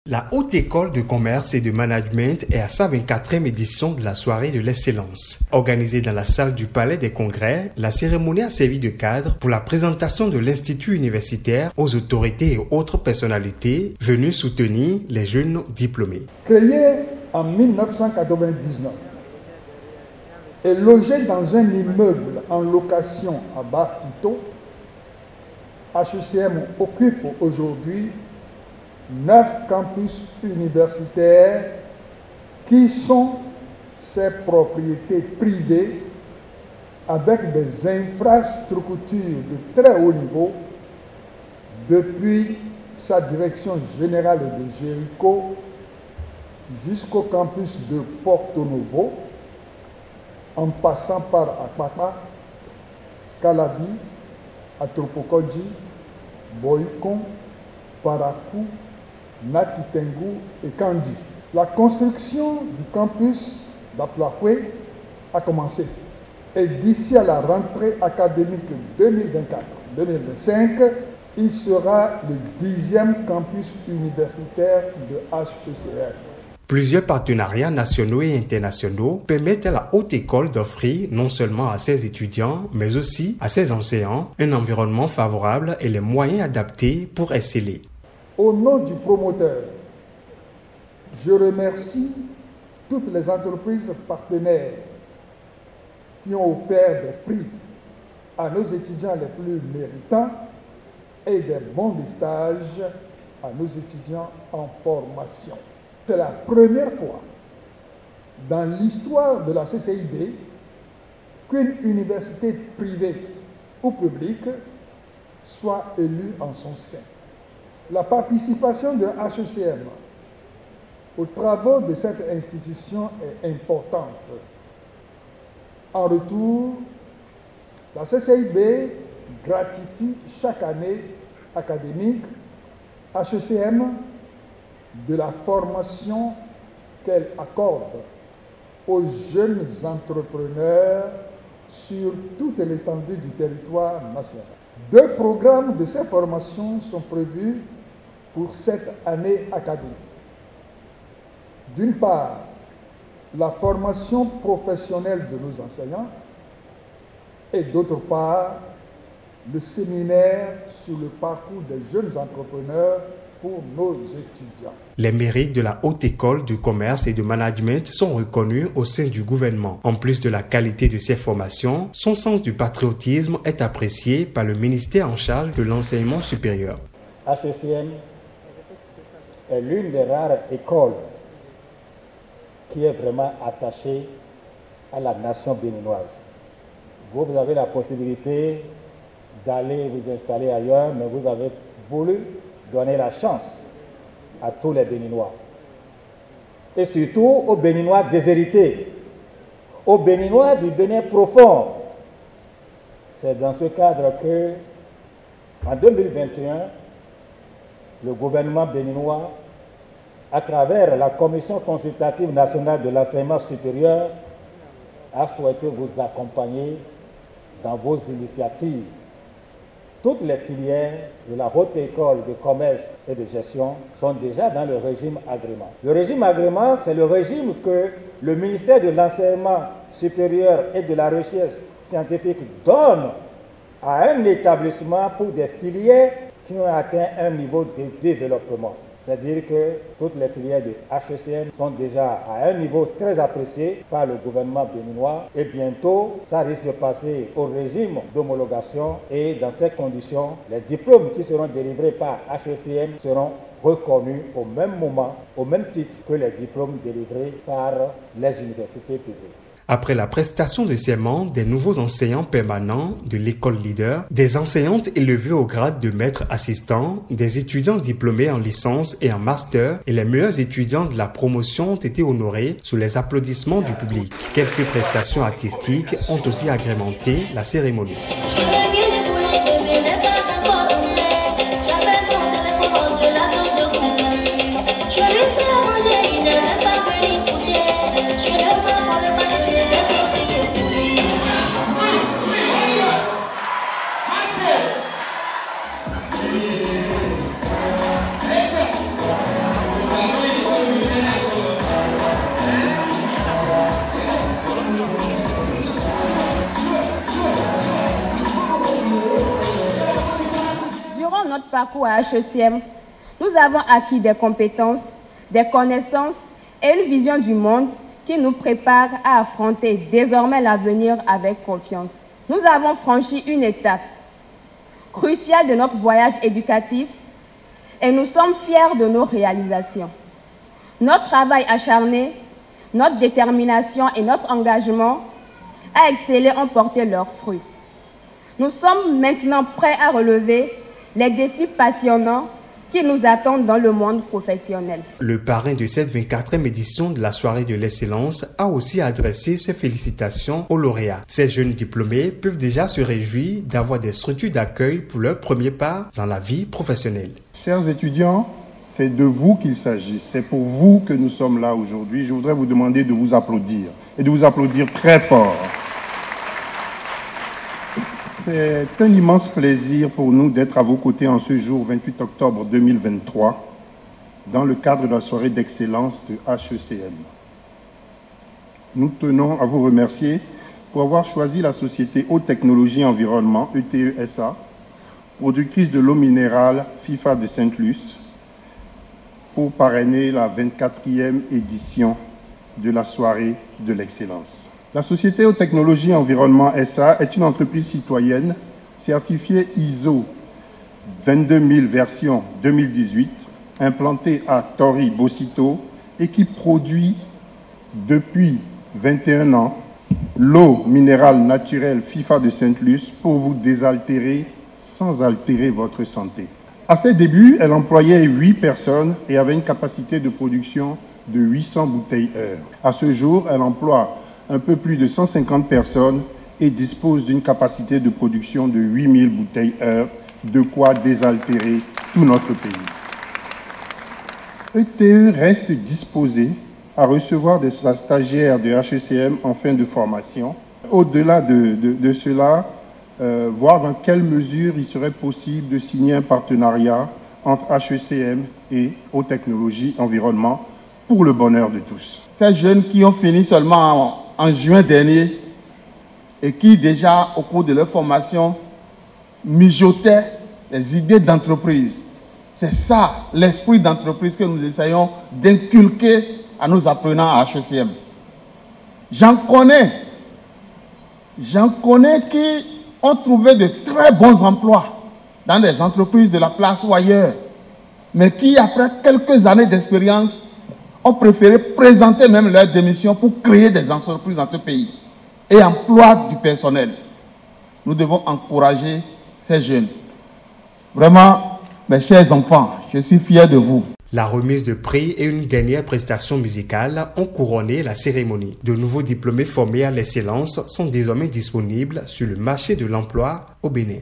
La Haute École de Commerce et de Management est à sa 24e édition de la soirée de l'excellence. Organisée dans la salle du Palais des Congrès, la cérémonie a servi de cadre pour la présentation de l'institut universitaire aux autorités et autres personnalités venues soutenir les jeunes diplômés. Créé en 1999 et logé dans un immeuble en location à Bas-Quito, HECM occupe aujourd'hui 9 campus universitaires qui sont ses propriétés privées avec des infrastructures de très haut niveau depuis sa direction générale de Jéricho jusqu'au campus de Porto Novo, en passant par Akpaka, Calabi, Atropokodji, Boycon, Parakou, Natitengu et Kandi. La construction du campus d'Aplakwe a commencé et d'ici à la rentrée académique 2024-2025, il sera le 10e campus universitaire de HECM. Plusieurs partenariats nationaux et internationaux permettent à la Haute École d'offrir non seulement à ses étudiants, mais aussi à ses enseignants un environnement favorable et les moyens adaptés pour exceller. Au nom du promoteur, je remercie toutes les entreprises partenaires qui ont offert des prix à nos étudiants les plus méritants et des bons de stage à nos étudiants en formation. C'est la première fois dans l'histoire de la CCIB qu'une université privée ou publique soit élue en son sein. La participation de HECM aux travaux de cette institution est importante. En retour, la CCIB gratifie chaque année académique HECM de la formation qu'elle accorde aux jeunes entrepreneurs sur toute l'étendue du territoire national. 2 programmes de ces formations sont prévus pour cette année académique. D'une part, la formation professionnelle de nos enseignants et d'autre part, le séminaire sur le parcours des jeunes entrepreneurs pour nos étudiants. Les mérites de la Haute École de Commerce et de Management sont reconnus au sein du gouvernement. En plus de la qualité de ses formations, son sens du patriotisme est apprécié par le ministère en charge de l'enseignement supérieur. HECM est l'une des rares écoles qui est vraiment attachée à la nation béninoise. Vous avez la possibilité d'aller vous installer ailleurs, mais vous avez voulu donner la chance à tous les Béninois. Et surtout aux Béninois déshérités, aux Béninois du Bénin profond. C'est dans ce cadre que, en 2021, le gouvernement béninois, à travers la Commission consultative nationale de l'enseignement supérieur, a souhaité vous accompagner dans vos initiatives. Toutes les filières de la Haute École de Commerce et de Gestion sont déjà dans le régime agrément. Le régime agrément, c'est le régime que le ministère de l'Enseignement supérieur et de la Recherche scientifique donne à un établissement pour des filières qui ont atteint un niveau de développement. C'est-à-dire que toutes les filières de HECM sont déjà à un niveau très apprécié par le gouvernement béninois et bientôt, ça risque de passer au régime d'homologation et dans ces conditions, les diplômes qui seront délivrés par HECM seront reconnus au même moment, au même titre que les diplômes délivrés par les universités publiques. Après la prestation de serment des nouveaux enseignants permanents de l'école leader, des enseignantes élevées au grade de maître assistant, des étudiants diplômés en licence et en master et les meilleurs étudiants de la promotion ont été honorés sous les applaudissements du public. Quelques prestations artistiques ont aussi agrémenté la cérémonie. parcours à HECM, nous avons acquis des compétences, des connaissances et une vision du monde qui nous prépare à affronter désormais l'avenir avec confiance. Nous avons franchi une étape cruciale de notre voyage éducatif et nous sommes fiers de nos réalisations. Notre travail acharné, notre détermination et notre engagement à exceller ont porté leurs fruits. Nous sommes maintenant prêts à relever les défis passionnants qui nous attendent dans le monde professionnel. Le parrain de cette 24e édition de la soirée de l'excellence a aussi adressé ses félicitations aux lauréats. Ces jeunes diplômés peuvent déjà se réjouir d'avoir des structures d'accueil pour leur premier pas dans la vie professionnelle. Chers étudiants, c'est de vous qu'il s'agit. C'est pour vous que nous sommes là aujourd'hui. Je voudrais vous demander de vous applaudir et de vous applaudir très fort. C'est un immense plaisir pour nous d'être à vos côtés en ce jour 28 octobre 2023 dans le cadre de la soirée d'excellence de HECM. Nous tenons à vous remercier pour avoir choisi la société Haute Technologie Environnement, ETE-SA, productrice de l'eau minérale FIFA de Sainte-Luce, pour parrainer la 24e édition de la soirée de l'excellence. La société Haute Technologie Environnement SA est une entreprise citoyenne certifiée ISO 22000 version 2018, implantée à Tori Bocito et qui produit depuis 21 ans l'eau minérale naturelle FIFA de Sainte-Luce pour vous désaltérer sans altérer votre santé. À ses débuts, elle employait 8 personnes et avait une capacité de production de 800 bouteilles heure. À ce jour, elle emploie un peu plus de 150 personnes et dispose d'une capacité de production de 8000 bouteilles heure, de quoi désaltérer tout notre pays. ETE reste disposé à recevoir des stagiaires de HECM en fin de formation. Au-delà de cela, voir dans quelle mesure il serait possible de signer un partenariat entre HECM et Haute Technologie Environnement pour le bonheur de tous. Ces jeunes qui ont fini seulement en juin dernier et qui déjà au cours de leur formation mijotaient les idées d'entreprise. C'est ça l'esprit d'entreprise que nous essayons d'inculquer à nos apprenants à HECM. J'en connais qui ont trouvé de très bons emplois dans des entreprises de la place ou ailleurs, mais qui après quelques années d'expérience ont préféré présenter même leur démission pour créer des entreprises dans ce pays et emploient du personnel. Nous devons encourager ces jeunes. Vraiment, mes chers enfants, je suis fier de vous. La remise de prix et une dernière prestation musicale ont couronné la cérémonie. De nouveaux diplômés formés à l'excellence sont désormais disponibles sur le marché de l'emploi au Bénin.